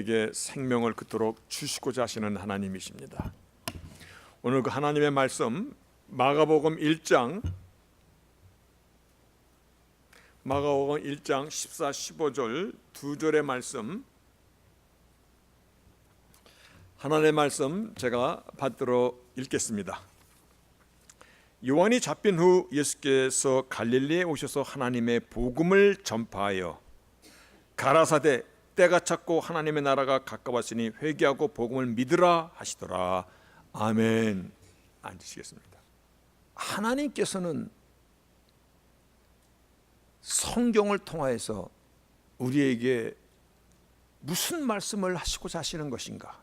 우리에게 생명을 그토록 주시고자 하시는 하나님이십니다. 오늘 그 하나님의 말씀 마가복음 1장 14, 15절 두 절의 말씀, 하나님의 말씀 제가 받들어 읽겠습니다. 요한이 잡힌 후 예수께서 갈릴리에 오셔서 하나님의 복음을 전파하여 가라사대 때가 찼고 하나님의 나라가 가까웠으니 회개하고 복음을 믿으라 하시더라. 아멘. 앉으시겠습니다. 하나님께서는 성경을 통하여서 우리에게 무슨 말씀을 하시고자 하시는 것인가?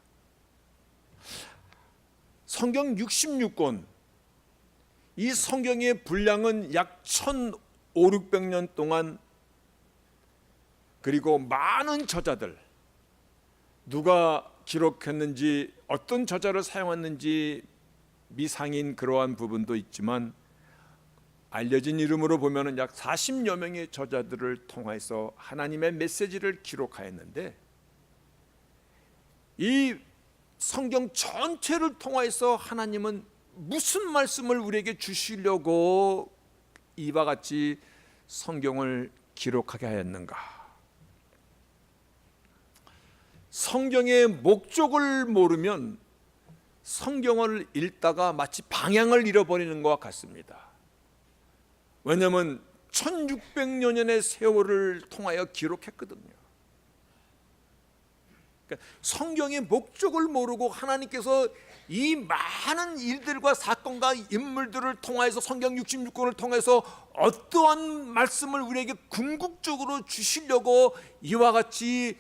성경 66권, 이 성경의 분량은 약 1500년 동안, 그리고 많은 저자들, 누가 기록했는지 어떤 저자를 사용했는지 미상인 그러한 부분도 있지만 알려진 이름으로 보면 약 40여 명의 저자들을 통해서 하나님의 메시지를 기록하였는데, 이 성경 전체를 통해서 하나님은 무슨 말씀을 우리에게 주시려고 이와 같이 성경을 기록하게 하였는가? 성경의 목적을 모르면 성경을 읽다가 마치 방향을 잃어버리는 것과 같습니다. 왜냐하면 1600년의 세월을 통하여 기록했거든요. 그러니까 성경의 목적을 모르고 하나님께서 이 많은 일들과 사건과 인물들을 통해서 성경 66권을 통해서 어떠한 말씀을 우리에게 궁극적으로 주시려고 이와 같이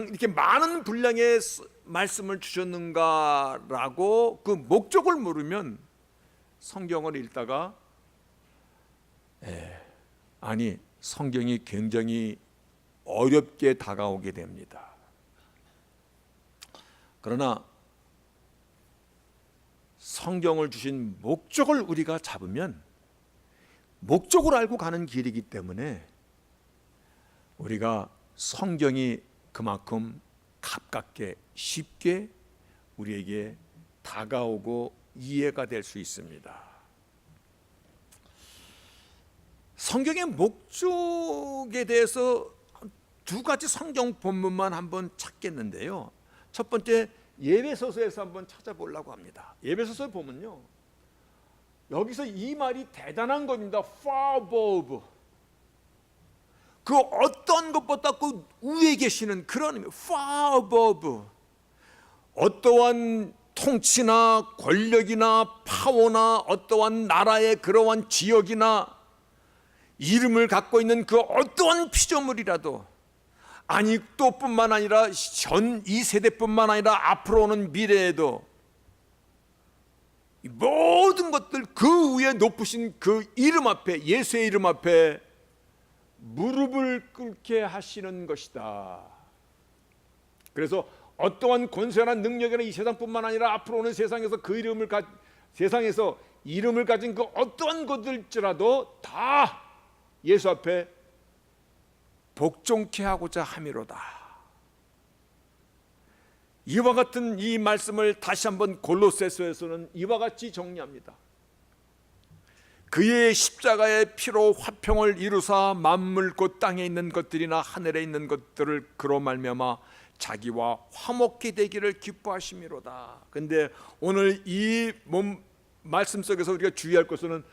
이렇게 많은 분량의 말씀을 주셨는가라고 그 목적을 모르면 성경을 읽다가 성경이 굉장히 어렵게 다가오게 됩니다. 그러나 성경을 주신 목적을 우리가 잡으면, 목적을 알고 가는 길이기 때문에 우리가 성경이 그만큼 가깝게 쉽게 우리에게 다가오고 이해가 될 수 있습니다. 성경의 목적에 대해서 두 가지 성경 본문만 한번 찾겠는데요. 첫 번째, 예배소서에서 한번 찾아보려고 합니다. 예배소서에 보면요, 여기서 이 말이 대단한 겁니다. far above, 그 어떤 것보다 그 위에 계시는 그런 의미, far above. 어떠한 통치나 권력이나 파워나 어떠한 나라의 그러한 지역이나 이름을 갖고 있는 그 어떠한 피조물이라도, 아니 또 뿐만 아니라 전 이 세대뿐만 아니라 앞으로 오는 미래에도 모든 것들 그 위에 높으신 그 이름 앞에, 예수의 이름 앞에 무릎을 꿇게 하시는 것이다. 그래서 어떠한 권세나 능력이나 이 세상뿐만 아니라 앞으로 오는 세상에서 세상에서 이름을 가진 그 어떠한 것들일지라도 다 예수 앞에 복종케 하고자 함이로다. 이와 같은 이 말씀을 다시 한번 골로새서에서는 이와 같이 정리합니다. 그의 십자가의 피로 화평을 이루사 만물 곧 땅에 있는 것들이나 하늘에 있는 것들을 그로 말미암아 자기와 화목히 되기를 기뻐하심이로다. 근데 오늘 이 말씀 속에서 우리가 주의할 것은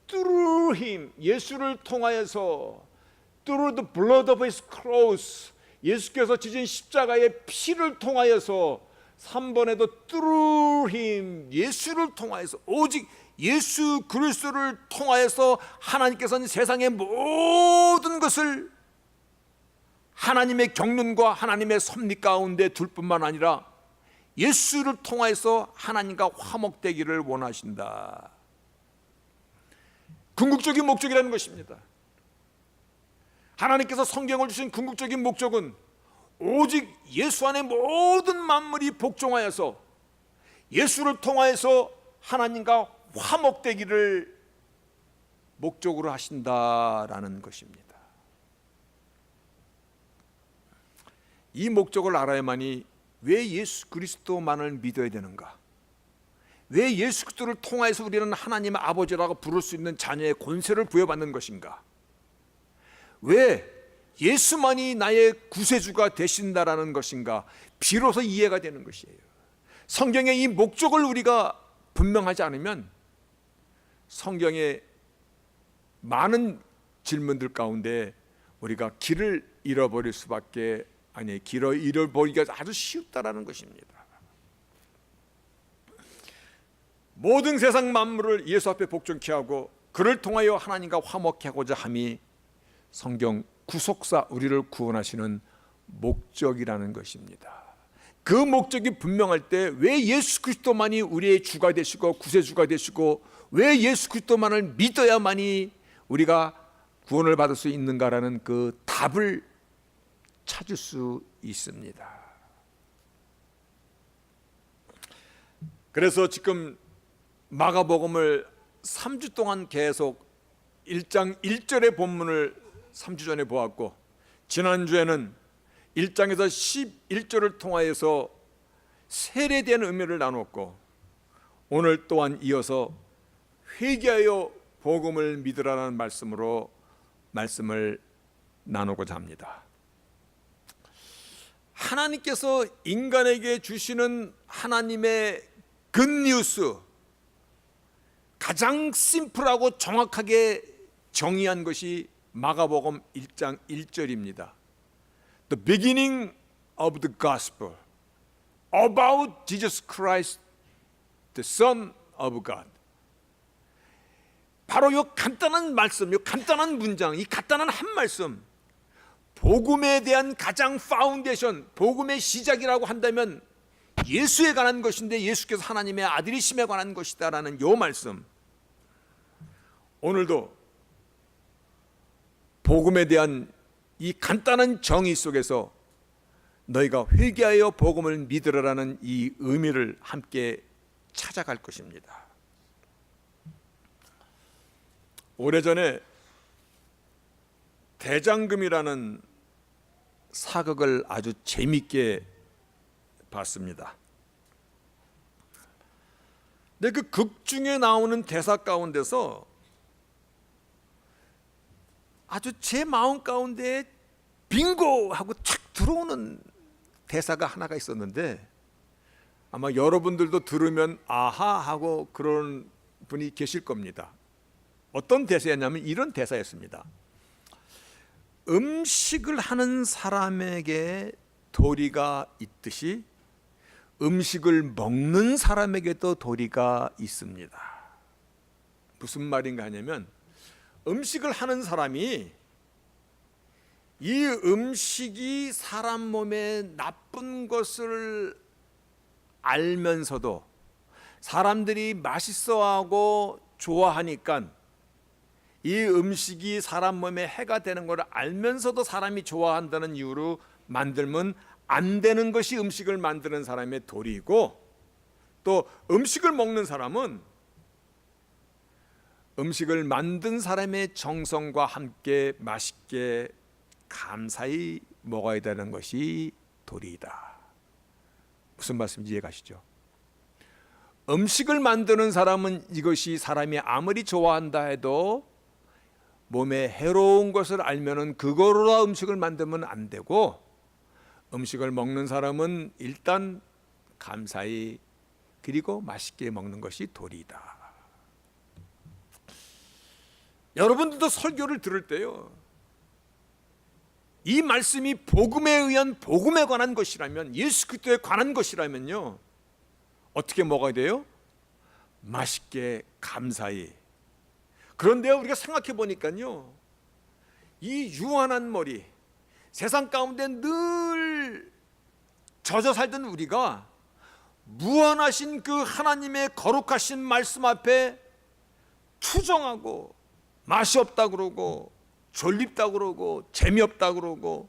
through him, 예수를 통하여서, through the blood of his cross, 예수께서 지신 십자가의 피를 통하여서, 3번에도 through him, 예수를 통하여서, 오직 예수 그리스도를 통하여서 하나님께서는 세상의 모든 것을 하나님의 경륜과 하나님의 섭리 가운데 둘 뿐만 아니라 예수를 통하여서 하나님과 화목되기를 원하신다. 궁극적인 목적이라는 것입니다. 하나님께서 성경을 주신 궁극적인 목적은 오직 예수 안에 모든 만물이 복종하여서 예수를 통하여서 하나님과 화목되기를 목적으로 하신다라는 것입니다. 이 목적을 알아야만이 왜 예수 그리스도만을 믿어야 되는가? 왜 예수 그리스도를 통하여서 우리는 하나님의 아버지라고 부를 수 있는 자녀의 권세를 부여받는 것인가? 왜 예수만이 나의 구세주가 되신다라는 것인가? 비로소 이해가 되는 것이에요. 성경의 이 목적을 우리가 분명하지 않으면 성경의 많은 질문들 가운데 우리가 길을 잃어버릴 수밖에 아니, 길을 잃어버리기가 아주 쉽다라는 것입니다. 모든 세상 만물을 예수 앞에 복종케 하고 그를 통하여 하나님과 화목케 하고자 함이 성경 구속사, 우리를 구원하시는 목적이라는 것입니다. 그 목적이 분명할 때 왜 예수 그리스도만이 우리의 주가 되시고 구세주가 되시고 왜 예수 그리스도만을 믿어야만이 우리가 구원을 받을 수 있는가라는 그 답을 찾을 수 있습니다. 그래서 지금 마가복음을 3주 동안 계속 1장 1절의 본문을 3주 전에 보았고, 지난주에는 1장에서 11절을 통하여서 세례에 대한 의미를 나눴고, 오늘 또한 이어서 회개하여 복음을 믿으라는 말씀으로 말씀을 나누고자 합니다. 하나님께서 인간에게 주시는 하나님의 굿뉴스, 가장 심플하고 정확하게 정의한 것이 마가복음 1장 1절입니다. The beginning of the gospel about Jesus Christ, the Son of God. 바로 이 간단한 말씀, 이 간단한 문장, 이 간단한 한 말씀, 복음에 대한 가장 파운데이션, 복음의 시작이라고 한다면 예수에 관한 것인데, 예수께서 하나님의 아들이심에 관한 것이다라는 이 말씀, 오늘도 복음에 대한 이 간단한 정의 속에서 너희가 회개하여 복음을 믿으라는 이 의미를 함께 찾아갈 것입니다. 오래전에 대장금이라는 사극을 아주 재미있게 봤습니다. 근데 그 극 중에 나오는 대사 가운데서 아주 제 마음 가운데 빙고 하고 착 들어오는 대사가 하나가 있었는데, 아마 여러분들도 들으면 아하 하고 그런 분이 계실 겁니다. 어떤 대사였냐면 이런 대사였습니다. 음식을 하는 사람에게 도리가 있듯이 음식을 먹는 사람에게도 도리가 있습니다. 무슨 말인가 하냐면, 음식을 하는 사람이 이 음식이 사람 몸에 나쁜 것을 알면서도 사람들이 맛있어하고 좋아하니까, 이 음식이 사람 몸에 해가 되는 것을 알면서도 사람이 좋아한다는 이유로 만들면 안 되는 것이 음식을 만드는 사람의 도리이고, 또 음식을 먹는 사람은 음식을 만든 사람의 정성과 함께 맛있게 감사히 먹어야 되는 것이 도리이다. 무슨 말씀인지 이해가시죠? 음식을 만드는 사람은 이것이 사람이 아무리 좋아한다 해도 몸에 해로운 것을 알면은 그거로 음식을 만들면 안 되고, 음식을 먹는 사람은 일단 감사히 그리고 맛있게 먹는 것이 도리이다. 여러분들도 설교를 들을 때요, 이 말씀이 복음에 의한 복음에 관한 것이라면, 예수 그리스도에 관한 것이라면요, 어떻게 먹어야 돼요? 맛있게 감사히. 그런데 우리가 생각해 보니까요, 이 유한한 머리, 세상 가운데 늘 젖어 살던 우리가 무한하신 그 하나님의 거룩하신 말씀 앞에 투정하고 맛이 없다 그러고 졸립다 그러고 재미없다 그러고,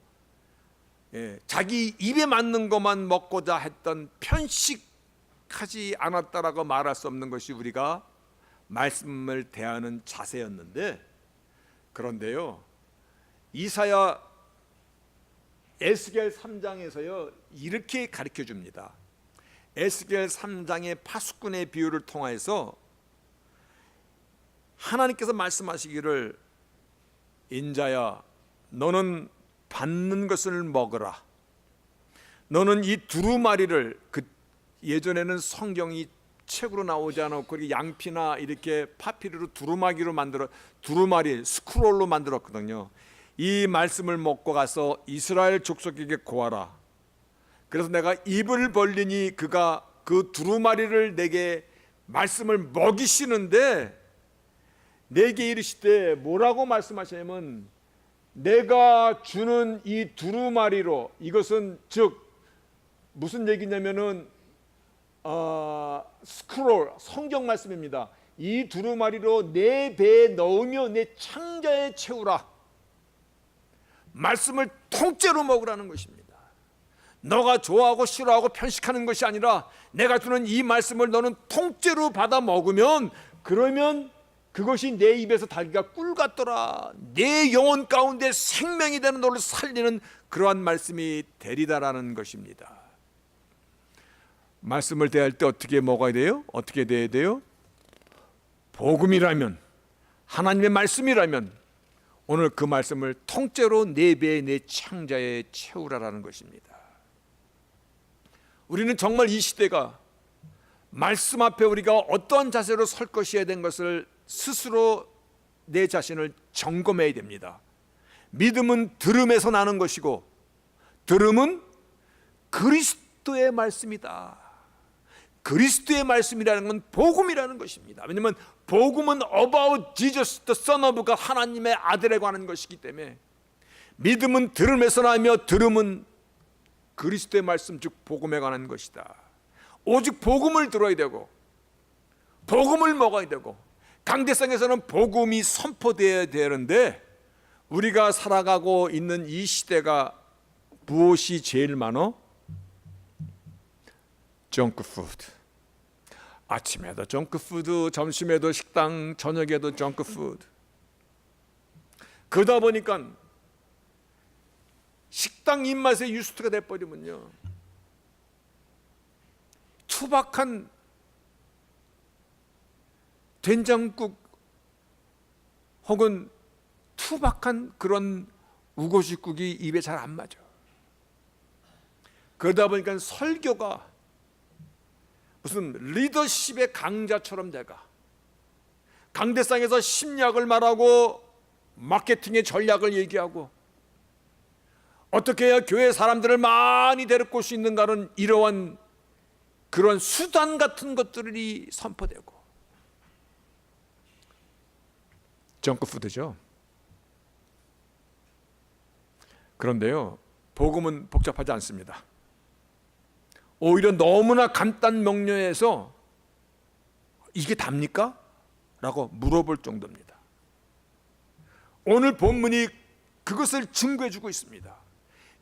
자기 입에 맞는 것만 먹고자 했던 편식하지 않았다라고 말할 수 없는 것이 우리가 말씀을 대하는 자세였는데, 그런데요, 이사야 에스겔 3장에서요 이렇게 가르쳐 줍니다. 에스겔 3장의 파수꾼의 비유를 통해서 하나님께서 말씀하시기를 인자야 너는 받는 것을 먹으라. 너는 이 두루마리를 예전에는 성경이 책으로 나오지 않았고 이렇게 양피나 이렇게 파피르로 두루마리 스크롤로 만들었거든요. 이 말씀을 먹고 가서 이스라엘 족속에게 고하라. 그래서 내가 입을 벌리니 그가 그 두루마리를 내게 말씀을 먹이시는데 내게 이르시되 뭐라고 말씀하시냐면 내가 주는 이 두루마리로, 이것은 즉 무슨 얘기냐면은 스크롤 성경 말씀입니다. 이 두루마리로 내 배에 넣으며 내 창자에 채우라. 말씀을 통째로 먹으라는 것입니다. 너가 좋아하고 싫어하고 편식하는 것이 아니라 내가 주는 이 말씀을 너는 통째로 받아 먹으면 그러면 그것이 내 입에서 달기가 꿀 같더라. 내 영혼 가운데 생명이 되는 너를 살리는 그러한 말씀이 되리다라는 것입니다. 말씀을 대할 때 어떻게 먹어야 돼요? 어떻게 대해야 돼요? 복음이라면, 하나님의 말씀이라면 오늘 그 말씀을 통째로 내 배에 내 창자에 채우라라는 것입니다. 우리는 정말 이 시대가 말씀 앞에 우리가 어떤 자세로 설 것이어야 된 것을 스스로 내 자신을 점검해야 됩니다. 믿음은 들음에서 나는 것이고 들음은 그리스도의 말씀이다. 그리스도의 말씀이라는 건 복음이라는 것입니다. 왜냐하면 복음은 about Jesus, the Son of God, 하나님의 아들에 관한 것이기 때문에 믿음은 들음에서 나며 들음은 그리스도의 말씀 즉 복음에 관한 것이다. 오직 복음을 들어야 되고 복음을 먹어야 되고 강대상에서는 복음이 선포되어야 되는데 우리가 살아가고 있는 이 시대가 무엇이 제일 많어? 정크푸드. 아침에도 정크푸드, 점심에도 식당, 저녁에도 정크푸드. 그러다 보니까 식당 입맛에 유스트가 돼버리면요 투박한 된장국 혹은 투박한 그런 우거지국이 입에 잘 안 맞아. 그러다 보니까 설교가 무슨 리더십의 강자처럼 돼가 강대상에서 심리학을 말하고 마케팅의 전략을 얘기하고 어떻게 해야 교회 사람들을 많이 데리고 올 수 있는가는 이러한 그런 수단 같은 것들이 선포되고 정크푸드죠. 그런데요 복음은 복잡하지 않습니다. 오히려 너무나 간단 명료해서 이게 답니까? 라고 물어볼 정도입니다. 오늘 본문이 그것을 증거해 주고 있습니다.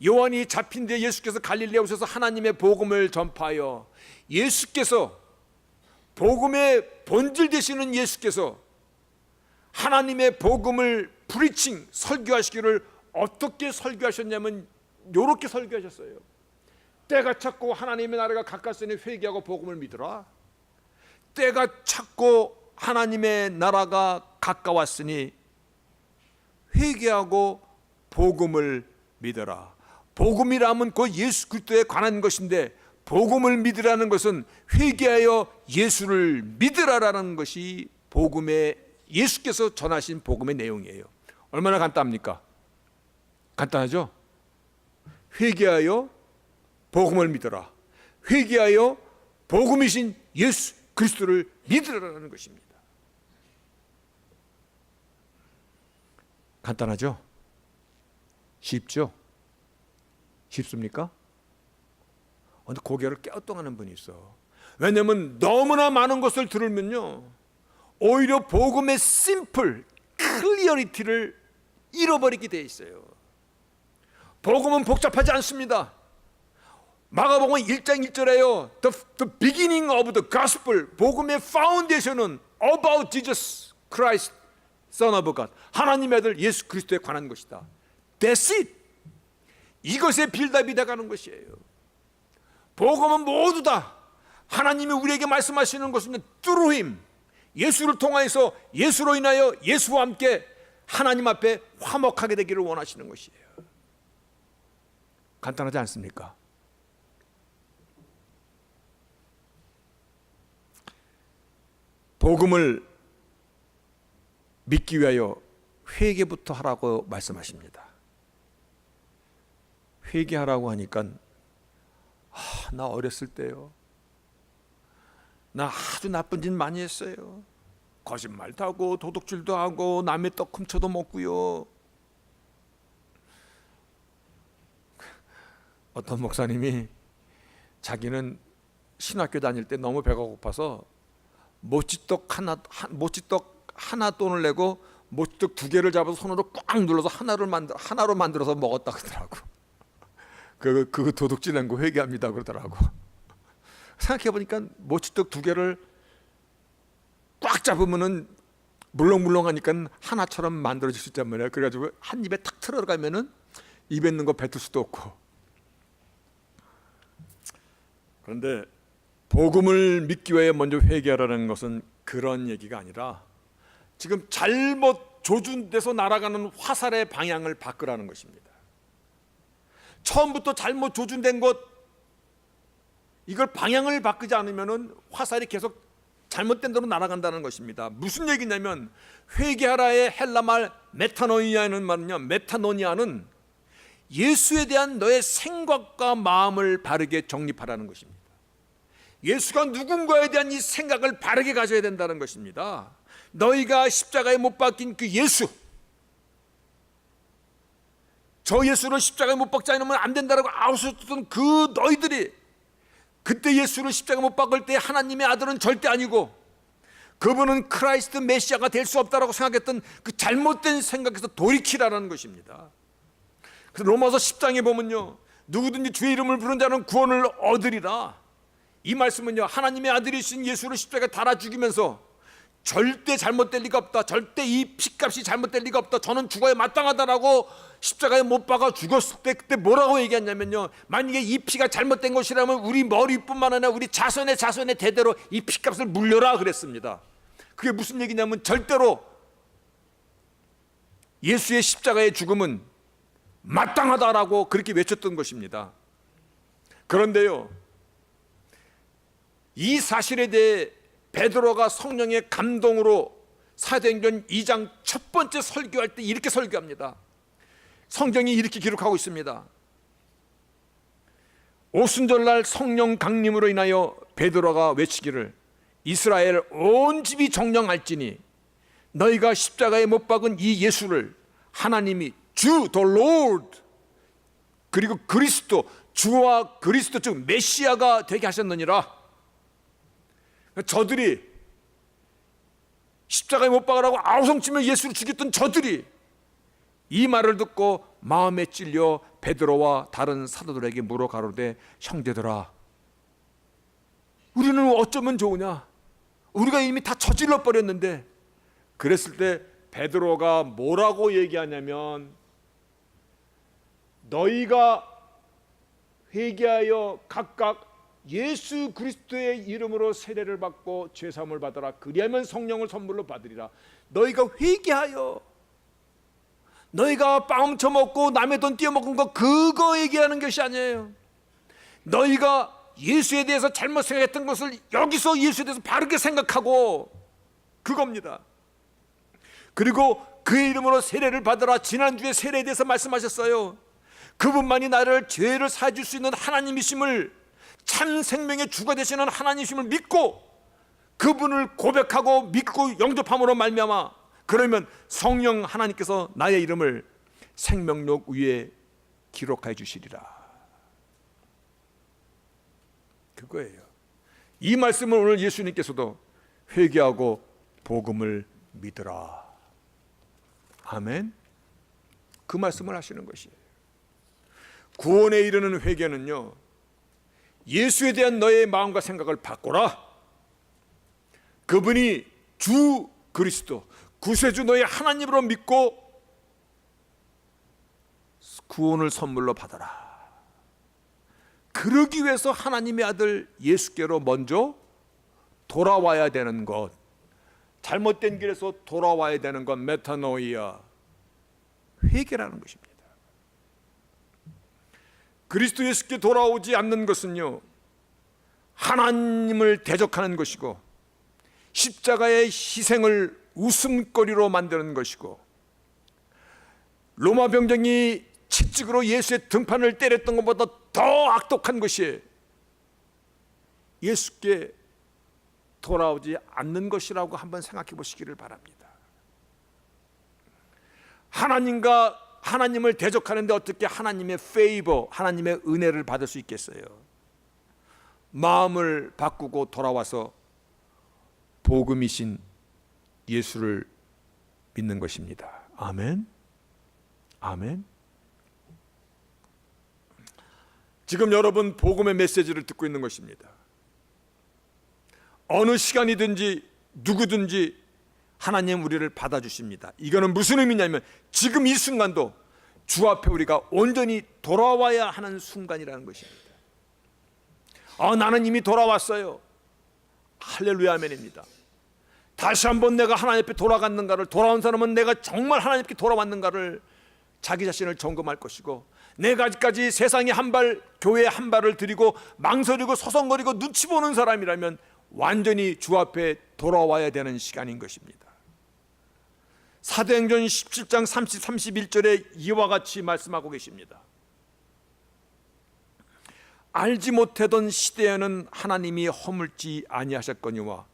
요한이 잡힌 뒤에 예수께서 갈릴리에 오셔서 하나님의 복음을 전파하여 예수께서 복음의 본질 되시는 예수께서 하나님의 복음을 프리칭 설교하시기를 어떻게 설교하셨냐면 이렇게 설교하셨어요. 때가 찼고 하나님의 나라가 가까스니 회개하고 복음을 믿으라. 때가 찼고 하나님의 나라가 가까웠으니 회개하고 복음을 믿어라. 복음이라면 그 예수 그리스도에 관한 것인데 복음을 믿으라는 것은 회개하여 예수를 믿으라라는 것이 복음의 예수께서 전하신 복음의 내용이에요. 얼마나 간단합니까? 간단하죠? 회개하여 복음을 믿어라. 회개하여 복음이신 예수 그리스도를 믿으라는 것입니다. 간단하죠? 쉽죠? 쉽습니까? 근데 고개를 갸우뚱하는 분이 있어. 왜냐하면 너무나 많은 것을 들으면요 오히려 복음의 심플 클리어리티를 잃어버리게 돼 있어요. 복음은 복잡하지 않습니다. 마가복음 1장 1절에요 The beginning of the gospel, 복음의 파운데이션은 about Jesus Christ, Son of God, 하나님의 아들 예수 그리스도에 관한 것이다. That's it. 이것의 빌답이 돼가는 것이에요. 복음은 모두 다 하나님이 우리에게 말씀하시는 것은 through him, 예수를 통하여서 예수로 인하여 예수와 함께 하나님 앞에 화목하게 되기를 원하시는 것이에요. 간단하지 않습니까? 복음을 믿기 위하여 회개부터 하라고 말씀하십니다. 회개하라고 하니까 나 어렸을 때요, 나 아주 나쁜 짓 많이 했어요. 거짓말도 하고 도둑질도 하고 남의 떡 훔쳐도 먹고요. 어떤 목사님이 자기는 신학교 다닐 때 너무 배가 고파서 모찌떡 하나 돈을 내고 모찌떡 2개를 잡아서 손으로 꽉 눌러서 하나로 만들어서 먹었다 그러더라고. 그거 도둑질한 거 회개합니다 그러더라고. 생각해 보니까 모찌떡 2개를 꽉 잡으면은 물렁물렁하니까 하나처럼 만들어질 수 있단 말이야. 그래가지고 한 입에 탁 들어가면은 입에 있는 거 뱉을 수도 없고. 그런데 복음을 믿기 위해 먼저 회개하라는 것은 그런 얘기가 아니라 지금 잘못 조준돼서 날아가는 화살의 방향을 바꾸라는 것입니다. 처음부터 잘못 조준된 것, 이걸 방향을 바꾸지 않으면 화살이 계속 잘못된 대로 날아간다는 것입니다. 무슨 얘기냐면 회개하라의 헬라말 메타노니아는 말은요, 메타노니아는 예수에 대한 너의 생각과 마음을 바르게 정립하라는 것입니다. 예수가 누군가에 대한 이 생각을 바르게 가져야 된다는 것입니다. 너희가 십자가에 못 박힌 그 예수, 저 예수를 십자가에 못 박지 않으면 안 된다라고 아우쳤던 그 너희들이 그때 예수를 십자가에 못 박을 때 하나님의 아들은 절대 아니고 그분은 크라이스트 메시아가 될 수 없다라고 생각했던 그 잘못된 생각에서 돌이키라는 것입니다. 그래서 로마서 10장에 보면요, 누구든지 주의 이름을 부른 자는 구원을 얻으리라. 이 말씀은요, 하나님의 아들이신 예수를 십자가에 달아 죽이면서 절대 잘못될 리가 없다, 절대 이 피값이 잘못될 리가 없다, 저는 죽어야 마땅하다라고 십자가에 못 박아 죽었을 때 그때 뭐라고 얘기했냐면요, 만약에 이 피가 잘못된 것이라면 우리 머리뿐만 아니라 우리 자손의 대대로 이 피값을 물려라 그랬습니다. 그게 무슨 얘기냐면 절대로 예수의 십자가의 죽음은 마땅하다라고 그렇게 외쳤던 것입니다. 그런데요, 이 사실에 대해 베드로가 성령의 감동으로 사도행전 2장 첫 번째 설교할 때 이렇게 설교합니다. 성경이 이렇게 기록하고 있습니다. 오순절날 성령 강림으로 인하여 베드로가 외치기를 이스라엘 온 집이 정령할지니 너희가 십자가에 못 박은 이 예수를 하나님이 주, the Lord, 그리고 그리스도, 주와 그리스도 즉 메시아가 되게 하셨느니라. 저들이 십자가에 못 박으라고 아우성치며 예수를 죽였던 저들이 이 말을 듣고 마음에 찔려 베드로와 다른 사도들에게 물어 가로되 형제들아, 우리는 어쩌면 좋으냐? 우리가 이미 다 저질러 버렸는데. 그랬을 때 베드로가 뭐라고 얘기하냐면 너희가 회개하여 각각 예수 그리스도의 이름으로 세례를 받고 죄사함을 받아라. 그리하면 성령을 선물로 받으리라. 너희가 회개하여, 너희가 빵 훔쳐먹고 남의 돈 띄어먹은 거 그거 얘기하는 것이 아니에요. 너희가 예수에 대해서 잘못 생각했던 것을 여기서 예수에 대해서 바르게 생각하고 그겁니다. 그리고 그의 이름으로 세례를 받으라. 지난주에 세례에 대해서 말씀하셨어요. 그분만이 나를 죄를 사해줄 수 있는 하나님이심을, 참 생명의 주가 되시는 하나님이심을 믿고 그분을 고백하고 믿고 영접함으로 말미암아 그러면 성령 하나님께서 나의 이름을 생명록 위에 기록해 주시리라. 그거예요. 이 말씀을 오늘 예수님께서도 회개하고 복음을 믿으라. 아멘. 그 말씀을 하시는 것이에요. 구원에 이르는 회개는요, 예수에 대한 너의 마음과 생각을 바꿔라. 그분이 주 그리스도, 구세주 너의 하나님으로 믿고 구원을 선물로 받아라. 그러기 위해서 하나님의 아들 예수께로 먼저 돌아와야 되는 것, 잘못된 길에서 돌아와야 되는 것, 메타노이아, 회개라는 것입니다. 그리스도 예수께 돌아오지 않는 것은요, 하나님을 대적하는 것이고 십자가의 희생을 웃음거리로 만드는 것이고, 로마 병정이 채찍으로 예수의 등판을 때렸던 것보다 더 악독한 것이 예수께 돌아오지 않는 것이라고 한번 생각해 보시기를 바랍니다. 하나님을 대적하는데 어떻게 하나님의 페이버, 하나님의 은혜를 받을 수 있겠어요? 마음을 바꾸고 돌아와서 복음이신 예수를 믿는 것입니다. 아멘. 아멘. 지금 여러분 복음의 메시지를 듣고 있는 것입니다. 어느 시간이든지 누구든지 하나님 우리를 받아주십니다. 이거는 무슨 의미냐면 지금 이 순간도 주 앞에 우리가 온전히 돌아와야 하는 순간이라는 것입니다. 나는 이미 돌아왔어요. 할렐루야, 아멘입니다. 다시 한번 내가 하나님 앞에 돌아갔는가를, 돌아온 사람은 내가 정말 하나님 앞에 돌아왔는가를 자기 자신을 점검할 것이고, 내가 아직까지 세상에 한 발, 교회에 한 발을 들이고 망설이고 서성거리고 눈치 보는 사람이라면 완전히 주 앞에 돌아와야 되는 시간인 것입니다. 사도행전 17장 31절에 이와 같이 말씀하고 계십니다. 알지 못하던 시대에는 하나님이 허물지 아니하셨거니와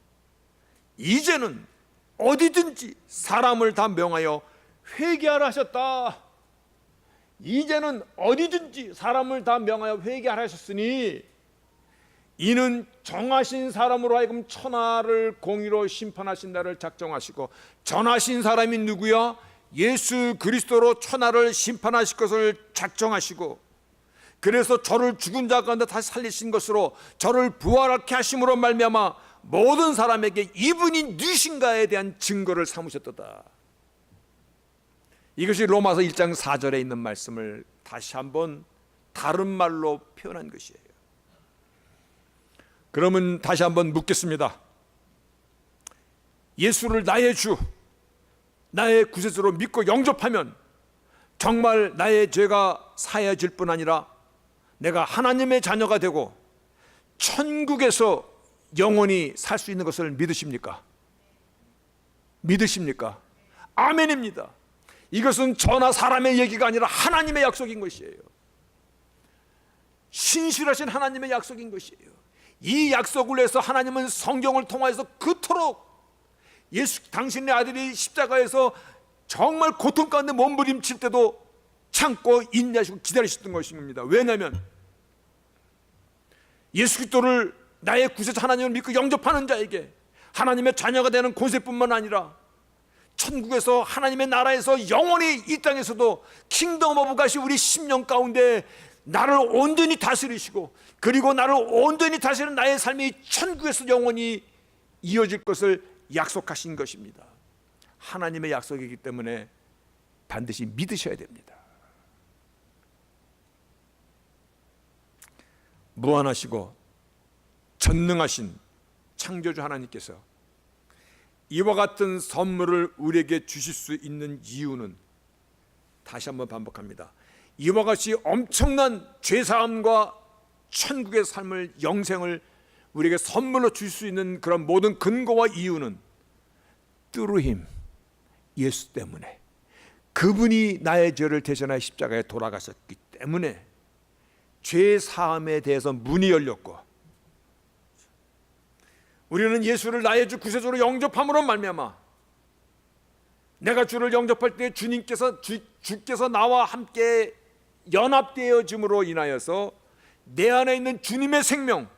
이제는 어디든지 사람을 다 명하여 회개하라 하셨다. 이제는 어디든지 사람을 다 명하여 회개하라 하셨으니 이는 정하신 사람으로 하여금 천하를 공의로 심판하신다를 작정하시고, 전하신 사람이 누구야? 예수 그리스도로 천하를 심판하실 것을 작정하시고, 그래서 저를 죽은 자 가운데 다시 살리신 것으로 저를 부활하게 하심으로 말미암아 모든 사람에게 이분이 누구신가에 대한 증거를 삼으셨도다. 이것이 로마서 1장 4절에 있는 말씀을 다시 한번 다른 말로 표현한 것이에요. 그러면 다시 한번 묻겠습니다. 예수를 나의 주, 나의 구세주로 믿고 영접하면 정말 나의 죄가 사해질 뿐 아니라 내가 하나님의 자녀가 되고 천국에서 영원히 살 수 있는 것을 믿으십니까? 믿으십니까? 아멘입니다. 이것은 저나 사람의 얘기가 아니라 하나님의 약속인 것이에요. 신실하신 하나님의 약속인 것이에요. 이 약속을 위해서 하나님은 성경을 통해서 그토록 당신의 아들이 십자가에서 정말 고통 가운데 몸부림칠 때도 참고 인내하시고 기다리셨던 것입니다. 왜냐하면 예수 그리스도를 나의 구세주 하나님을 믿고 영접하는 자에게 하나님의 자녀가 되는 권세뿐만 아니라 천국에서 하나님의 나라에서 영원히 이 땅에서도 킹덤 오브 갓이 우리 심령 가운데 나를 온전히 다스리시고, 그리고 나를 온전히 다스리는 나의 삶이 천국에서 영원히 이어질 것을 약속하신 것입니다. 하나님의 약속이기 때문에 반드시 믿으셔야 됩니다. 무한하시고 전능하신 창조주 하나님께서 이와 같은 선물을 우리에게 주실 수 있는 이유는, 다시 한번 반복합니다. 이와 같이 엄청난 죄사함과 천국의 삶을, 영생을 우리에게 선물로 줄 수 있는 그런 모든 근거와 이유는 through him, 예수 때문에, 그분이 나의 죄를 대신하여 십자가에 돌아가셨기 때문에 죄사함에 대해서 문이 열렸고, 우리는 예수를 나의 주 구세주로 영접함으로 말미암아 내가 주를 영접할 때 주께서 나와 함께 연합되어짐으로 인하여서 내 안에 있는 주님의 생명,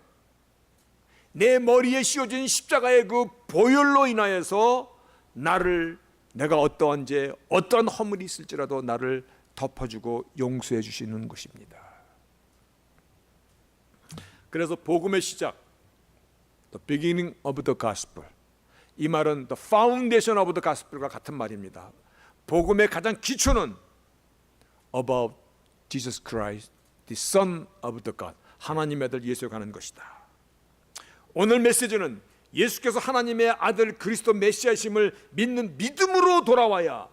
내 머리에 씌워진 십자가의 그 보혈로 인하여서 내가 어떠한 죄, 어떠한 허물이 있을지라도 나를 덮어주고 용서해 주시는 것입니다. 그래서 복음의 시작, The beginning of the gospel, 이 말은 The foundation of the gospel과 같은 말입니다. 복음의 가장 기초는 about Jesus Christ, the Son of the God, 하나님의 아들 예수에 가는 것이다. 오늘 메시지는 예수께서 하나님의 아들 그리스도 메시아심을 믿는 믿음으로 돌아와야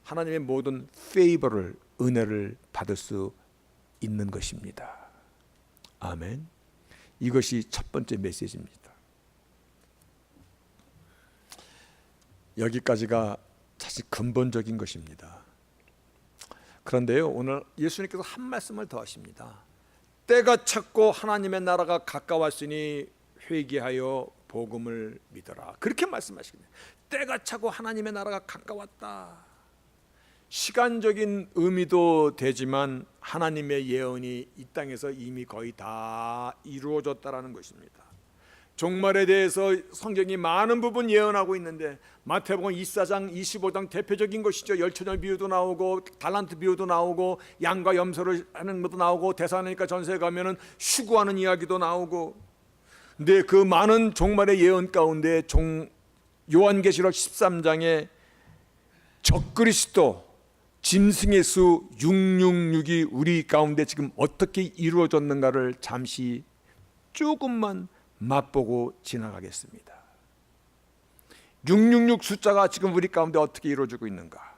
하나님의 모든 페이버를, 은혜를 받을 수 있는 것입니다. 아멘. 이것이 첫 번째 메시지입니다. 여기까지가 사실 근본적인 것입니다. 그런데요, 오늘 예수님께서 한 말씀을 더 하십니다. 때가 찼고 하나님의 나라가 가까웠으니 회개하여 복음을 믿어라. 그렇게 말씀하시거든요. 때가 차고 하나님의 나라가 가까웠다. 시간적인 의미도 되지만 하나님의 예언이 이 땅에서 이미 거의 다 이루어졌다라는 것입니다. 종말에 대해서 성경이 많은 부분 예언하고 있는데 마태복음 24장 25장 대표적인 것이죠. 열처녀 비유도 나오고 달란트 비유도 나오고 양과 염소를 하는 것도 나오고 데살로니가 전서에 가면은 휴구하는 이야기도 나오고. 근데 그 많은 종말의 예언 가운데 요한계시록 13장에 적그리스도 짐승의 수 666이 우리 가운데 지금 어떻게 이루어졌는가를 잠시 조금만 맛보고 지나가겠습니다. 666 숫자가 지금 우리 가운데 어떻게 이루어지고 있는가?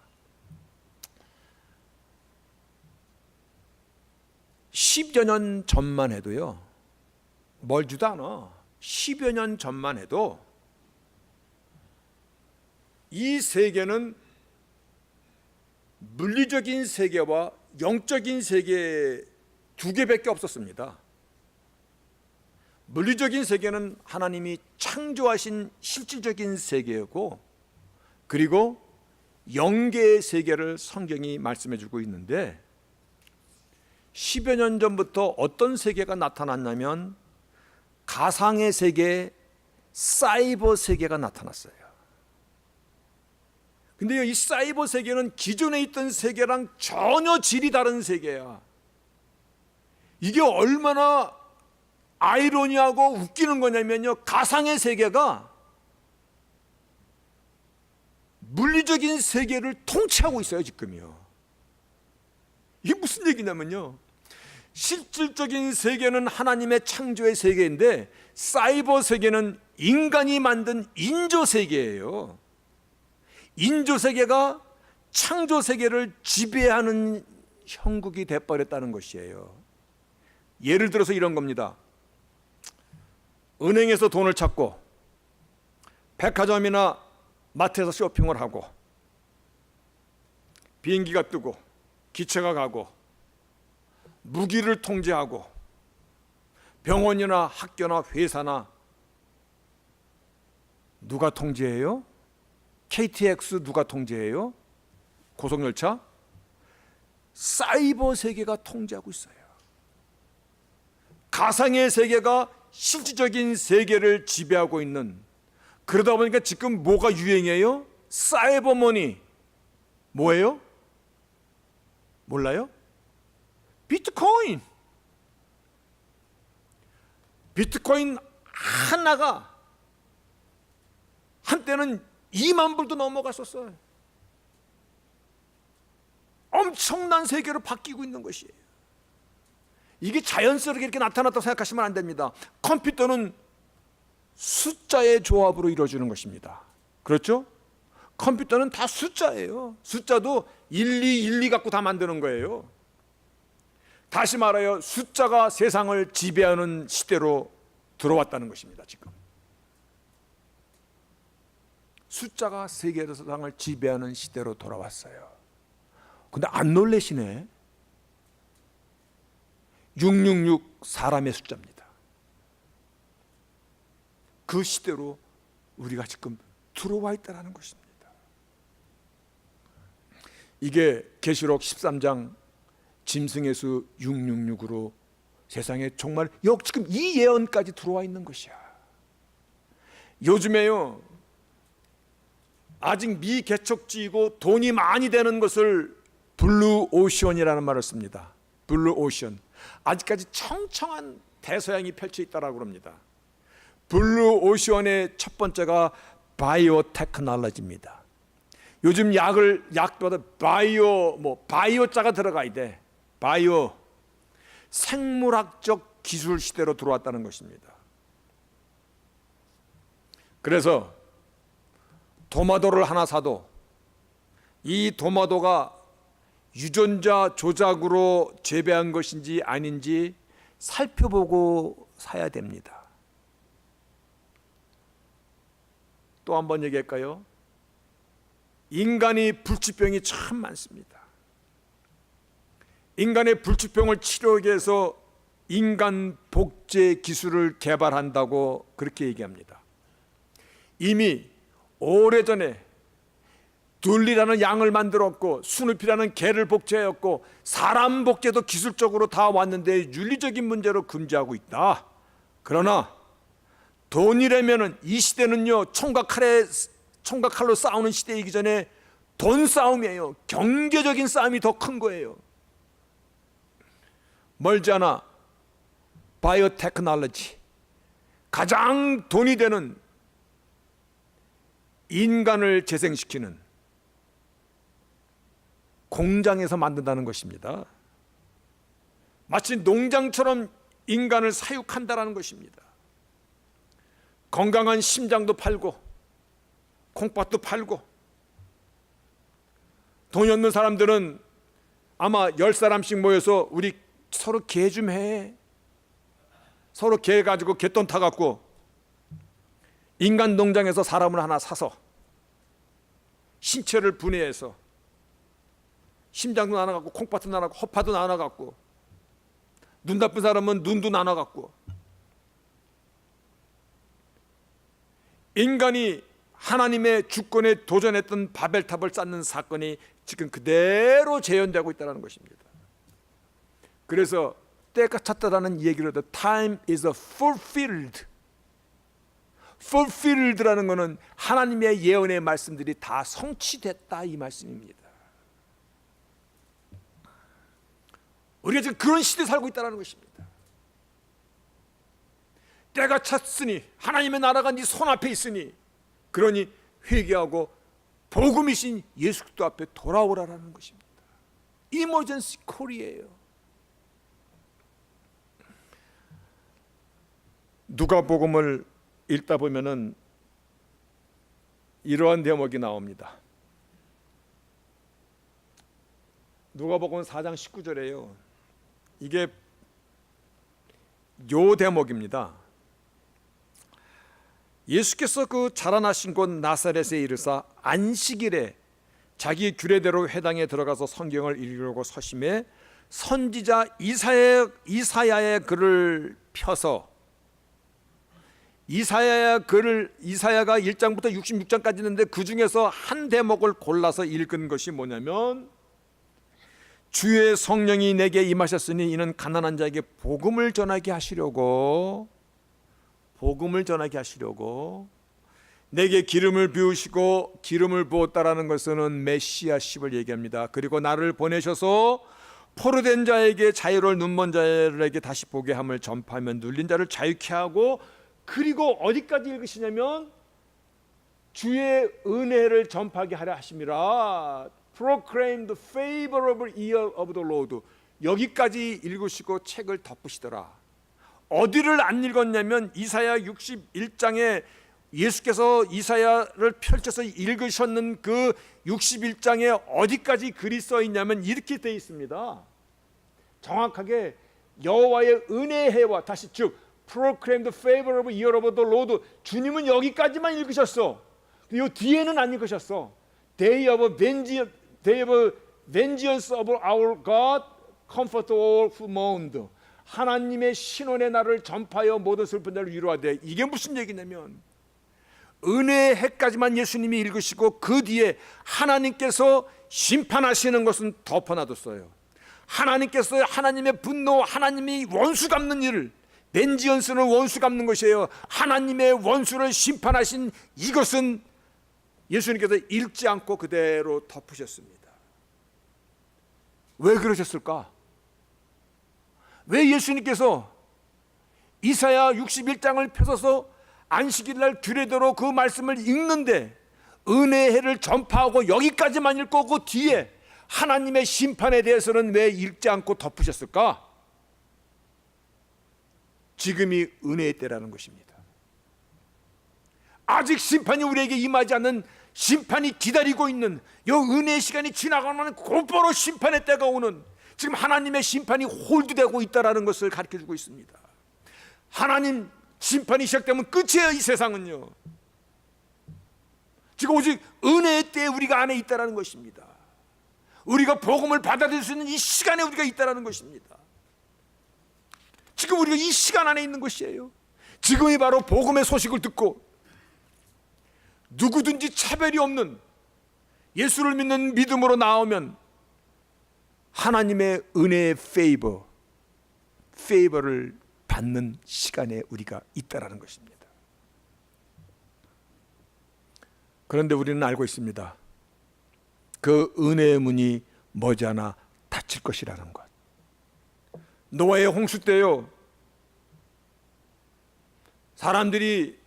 10여 년 전만 해도요, 멀지도 않아. 10여 년 전만 해도 이 세계는 물리적인 세계와 영적인 세계 두 개밖에 없었습니다. 물리적인 세계는 하나님이 창조하신 실질적인 세계였고, 그리고 영계의 세계를 성경이 말씀해 주고 있는데 10여 년 전부터 어떤 세계가 나타났냐면 가상의 세계, 사이버 세계가 나타났어요. 근데요, 이 사이버 세계는 기존에 있던 세계랑 전혀 질이 다른 세계야. 이게 얼마나 아이러니하고 웃기는 거냐면요, 가상의 세계가 물리적인 세계를 통치하고 있어요 지금요. 이게 무슨 얘기냐면요, 실질적인 세계는 하나님의 창조의 세계인데 사이버 세계는 인간이 만든 인조 세계예요. 인조 세계가 창조 세계를 지배하는 형국이 돼버렸다는 것이에요. 예를 들어서 이런 겁니다. 은행에서 돈을 찾고 백화점이나 마트에서 쇼핑을 하고 비행기가 뜨고 기차가 가고 무기를 통제하고 병원이나 학교나 회사나 누가 통제해요? KTX 누가 통제해요? 고속열차? 사이버 세계가 통제하고 있어요. 가상의 세계가 실질적인 세계를 지배하고 있는, 그러다 보니까 지금 뭐가 유행해요? 사이버머니. 뭐예요? 몰라요? 비트코인. 비트코인 하나가 한때는 2만 불도 넘어갔었어요. 엄청난 세계로 바뀌고 있는 것이에요. 이게 자연스럽게 이렇게 나타났다고 생각하시면 안 됩니다. 컴퓨터는 숫자의 조합으로 이루어지는 것입니다. 그렇죠? 컴퓨터는 다 숫자예요. 숫자도 1212 갖고 다 만드는 거예요. 다시 말하여 숫자가 세상을 지배하는 시대로 들어왔다는 것입니다. 지금 숫자가 세상을 지배하는 시대로 돌아왔어요. 근데 안 놀라시네. 666 사람의 숫자입니다. 그 시대로 우리가 지금 들어와 있다는 것입니다. 이게 계시록 13장 짐승의 수 666으로 세상에 정말 지금 이 예언까지 들어와 있는 것이야. 요즘에요, 아직 미개척지이고 돈이 많이 되는 것을 블루 오션이라는 말을 씁니다. 블루 오션. 아직까지 청청한 대서양이 펼쳐 있다라고 합니다. 블루 오션의 첫 번째가 바이오 테크놀로지입니다. 요즘 약보다 바이오자가 들어가야 돼. 바이오, 생물학적 기술 시대로 들어왔다는 것입니다. 그래서 도마도를 하나 사도 이 도마도가 유전자 조작으로 재배한 것인지 아닌지 살펴보고 사야 됩니다. 또 한 번 얘기할까요? 인간이 불치병이 참 많습니다. 인간의 불치병을 치료하기 위해서 인간 복제 기술을 개발한다고 그렇게 얘기합니다. 이미 오래전에 둘리라는 양을 만들었고 스누피라는 개를 복제했고 사람 복제도 기술적으로 다 왔는데 윤리적인 문제로 금지하고 있다. 그러나 돈이라면은 이 시대는요, 총각칼로 싸우는 시대이기 전에 돈 싸움이에요. 경제적인 싸움이 더 큰 거예요. 멀지 않아 바이오테크놀로지, 가장 돈이 되는 인간을 재생시키는 공장에서 만든다는 것입니다. 마치 농장처럼 인간을 사육한다는 것입니다. 건강한 심장도 팔고 콩팥도 팔고, 돈이 없는 사람들은 아마 10사람씩 모여서 우리 서로 개 좀 해. 서로 개 가지고 개돈 타갖고 인간 농장에서 사람을 하나 사서 신체를 분해해서 심장도 나눠갖고 콩팥도 나눠갖고 허파도 나눠갖고 눈 나쁜 사람은 눈도 나눠갖고 인간이 하나님의 주권에 도전했던 바벨탑을 쌓는 사건이 지금 그대로 재현되고 있다는 것입니다. 그래서 때가 찼다라는 얘기를 해도 time is fulfilled. fulfilled라는 것은 하나님의 예언의 말씀들이 다 성취됐다 이 말씀입니다. 우리가 지금 그런 시대에 살고 있다는 것입니다. 때가 찼으니 하나님의 나라가 네 손앞에 있으니 그러니 회개하고 복음이신 예수 그리스도 앞에 돌아오라라는 것입니다. 이머전시 콜이에요. 누가복음을 읽다 보면은 이러한 대목이 나옵니다. 누가복음 4장 19절에요. 이게 요 대목입니다. 예수께서 그 자라나신 곳 나사렛에 이르사 안식일에 자기 규례대로 회당에 들어가서 성경을 읽으려고 서심해 선지자 이사야의 글을 펴서 이사야가 1장부터 66장까지 있는데 그 중에서 한 대목을 골라서 읽은 것이 뭐냐면 주의 성령이 내게 임하셨으니 이는 가난한 자에게 복음을 전하게 하시려고 내게 기름을 부으시고 기름을 부었다라는 것은 메시아십을 얘기합니다. 그리고 나를 보내셔서 포로된 자에게 자유를 눈먼 자에게 다시 보게 함을 전파하며 눌린 자를 자유케 하고 그리고 어디까지 읽으시냐면 주의 은혜를 전파하게 하려 하심이라. Proclaim the favorable year of the Lord. 여기까지 읽으시고 책을 덮으시더라. 어디를 안 읽었냐면 이사야 61장에 예수께서 이사야를 펼쳐서 읽으셨는 그 61장에 어디까지 글이 써 있냐면 이렇게 되어 있습니다. 정확하게 여호와의 은혜의 해와 다시 즉 Proclaim the favorable year of the Lord. 주님은 여기까지만 읽으셨어. 이 뒤에는 안 읽으셨어. Day of vengeance of our God, comfort all who mourned. 하나님의 신원의 날을 전파하여 모든 슬픈 자를 위로하되. 이게 무슨 얘기냐면 은혜의 해까지만 예수님이 읽으시고 그 뒤에 하나님께서 심판하시는 것은 덮어놔뒀어요. 하나님께서 하나님의 분노, 하나님이 원수 갚는 일을, 벤지언스는 원수 갚는 것이에요. 하나님의 원수를 심판하신 이것은 예수님께서 읽지 않고 그대로 덮으셨습니다. 왜 그러셨을까? 왜 예수님께서 이사야 61장을 펴서서 안식일 날 규례대로 그 말씀을 읽는데 은혜의 해를 전파하고 여기까지만 읽고 그 뒤에 하나님의 심판에 대해서는 왜 읽지 않고 덮으셨을까? 지금이 은혜의 때라는 것입니다. 아직 심판이 우리에게 임하지 않는, 심판이 기다리고 있는 이 은혜의 시간이 지나가면 곧바로 심판의 때가 오는, 지금 하나님의 심판이 홀드되고 있다는 것을 가르쳐주고 있습니다. 하나님 심판이 시작되면 끝이에요. 이 세상은요. 지금 오직 은혜의 때에 우리가 안에 있다는 것입니다. 우리가 복음을 받아들일 수 있는 이 시간에 우리가 있다는 것입니다. 지금 우리가 이 시간 안에 있는 것이에요. 지금이 바로 복음의 소식을 듣고 누구든지 차별이 없는 예수를 믿는 믿음으로 나오면 하나님의 은혜의 페이버를 받는 시간에 우리가 있다는 것입니다. 그런데 우리는 알고 있습니다. 그 은혜의 문이 머지않아 닫힐 것이라는 것. 노아의 홍수 때요, 사람들이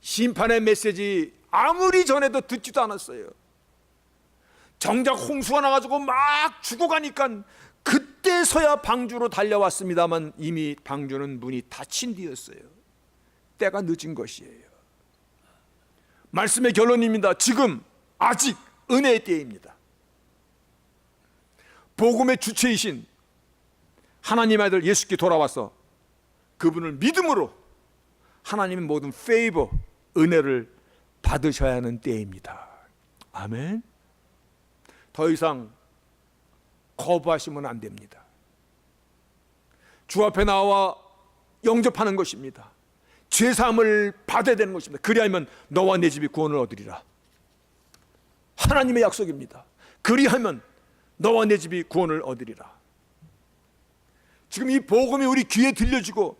심판의 메시지 아무리 전해도 듣지도 않았어요. 정작 홍수가 나가지고 막 죽어가니까 그때서야 방주로 달려왔습니다만 이미 방주는 문이 닫힌 뒤였어요. 때가 늦은 것이에요. 말씀의 결론입니다. 지금 아직 은혜의 때입니다. 복음의 주체이신 하나님의 아들 예수께 돌아와서 그분을 믿음으로 하나님의 모든 은혜를 받으셔야 하는 때입니다. 아멘. 더 이상 거부하시면 안 됩니다. 주 앞에 나와 영접하는 것입니다. 죄사함을 받아야 되는 것입니다. 그리하면 너와 내 집이 구원을 얻으리라. 하나님의 약속입니다. 그리하면 너와 내 집이 구원을 얻으리라. 지금 이 복음이 우리 귀에 들려지고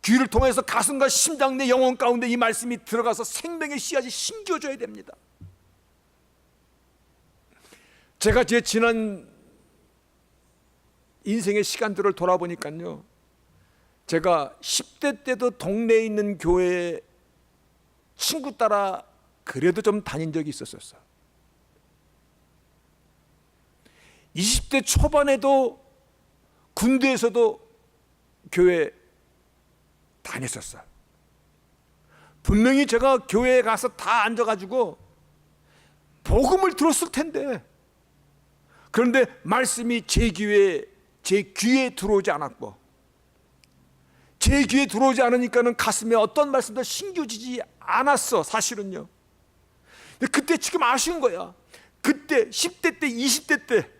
귀를 통해서 가슴과 심장 내 영혼 가운데 이 말씀이 들어가서 생명의 씨앗이 심겨줘야 됩니다. 제가 제 지난 인생의 시간들을 돌아보니까요, 제가 10대 때도 동네에 있는 교회에 친구 따라 그래도 좀 다닌 적이 있었어요. 20대 초반에도 군대에서도 교회 다녔었어요. 분명히 제가 교회에 가서 다 앉아가지고 복음을 들었을 텐데, 그런데 말씀이 제 귀에 들어오지 않았고, 제 귀에 들어오지 않으니까는 가슴에 어떤 말씀도 신겨지지 않았어, 사실은요. 근데 그때 지금 아쉬운 거야. 그때 10대 때 20대 때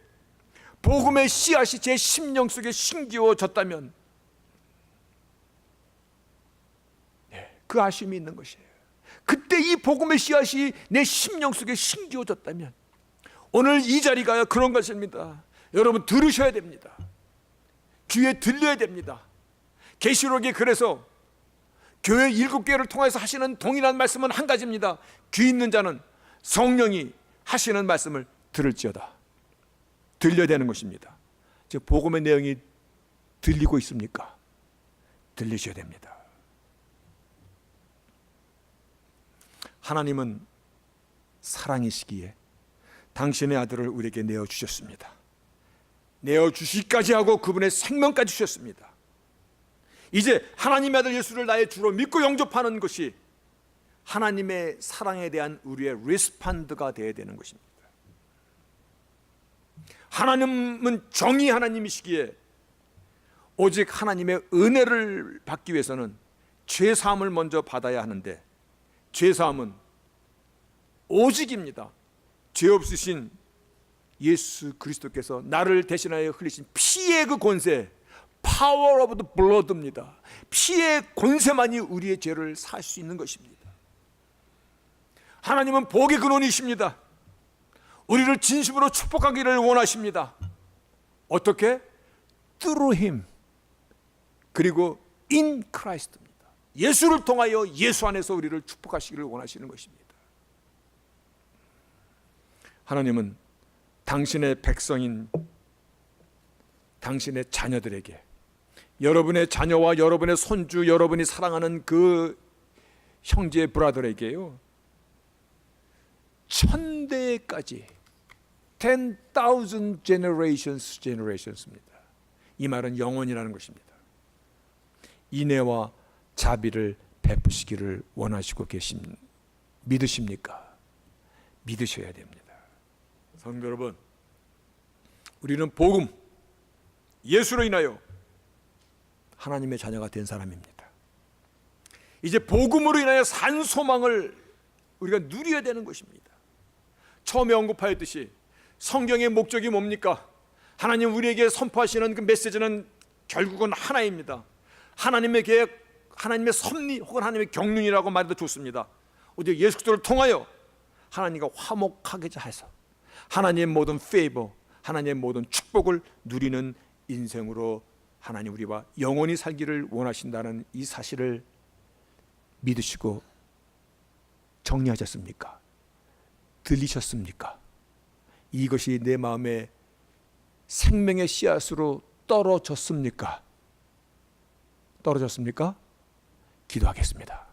복음의 씨앗이 제 심령 속에 심겨졌다면 그 아쉬움이 있는 것이에요. 그때 이 복음의 씨앗이 내 심령 속에 심겨졌다면 오늘 이 자리가 그런 것입니다. 여러분 들으셔야 됩니다. 귀에 들려야 됩니다. 계시록에 그래서 교회 7개를 통해서 하시는 동일한 말씀은 한 가지입니다. 귀 있는 자는 성령이 하시는 말씀을 들을지어다. 들려야 되는 것입니다. 즉 복음의 내용이 들리고 있습니까? 들리셔야 됩니다. 하나님은 사랑이시기에 당신의 아들을 우리에게 내어주셨습니다. 내어주시기까지 하고 그분의 생명까지 주셨습니다. 이제 하나님의 아들 예수를 나의 주로 믿고 영접하는 것이 하나님의 사랑에 대한 우리의 리스판드가 되어야 되는 것입니다. 하나님은 정의 하나님이시기에 오직 하나님의 은혜를 받기 위해서는 죄사함을 먼저 받아야 하는데, 죄사함은 오직입니다. 죄 없으신 예수 그리스도께서 나를 대신하여 흘리신 피의 그 권세, Power of the blood입니다. 피의 권세만이 우리의 죄를 살 수 있는 것입니다. 하나님은 복의 근원이십니다. 우리를 진심으로 축복하기를 원하십니다. 어떻게? Through Him, 그리고 in Christ입니다. 예수를 통하여 예수 안에서 우리를 축복하시기를 원하시는 것입니다. 하나님은 당신의 백성인 당신의 자녀들에게, 여러분의 자녀와 여러분의 손주, 여러분이 사랑하는 그 형제 브라더에게요, 1000대까지 10,000 generations입니다. 이 말은 영원이라는 것입니다. 인애와 자비를 베푸시기를 원하시고 믿으십니까? 믿으셔야 됩니다. 성도 여러분, 우리는 복음, 예수로 인하여 하나님의 자녀가 된 사람입니다. 이제 복음으로 인하여 산 소망을 우리가 누려야 되는 것입니다. 처음에 언급하였듯이 성경의 목적이 뭡니까? 하나님 우리에게 선포하시는 그 메시지는 결국은 하나입니다. 하나님의 계획, 하나님의 섭리 혹은 하나님의 경륜이라고 말해도 좋습니다. 오직 예수 그리스도를 통하여 하나님과 화목하게 해서 하나님의 모든 페이버, 하나님의 모든 축복을 누리는 인생으로 하나님 우리와 영원히 살기를 원하신다는 이 사실을 믿으시고 정리하셨습니까? 들리셨습니까? 이것이 내 마음에 생명의 씨앗으로 떨어졌습니까? 떨어졌습니까? 기도하겠습니다.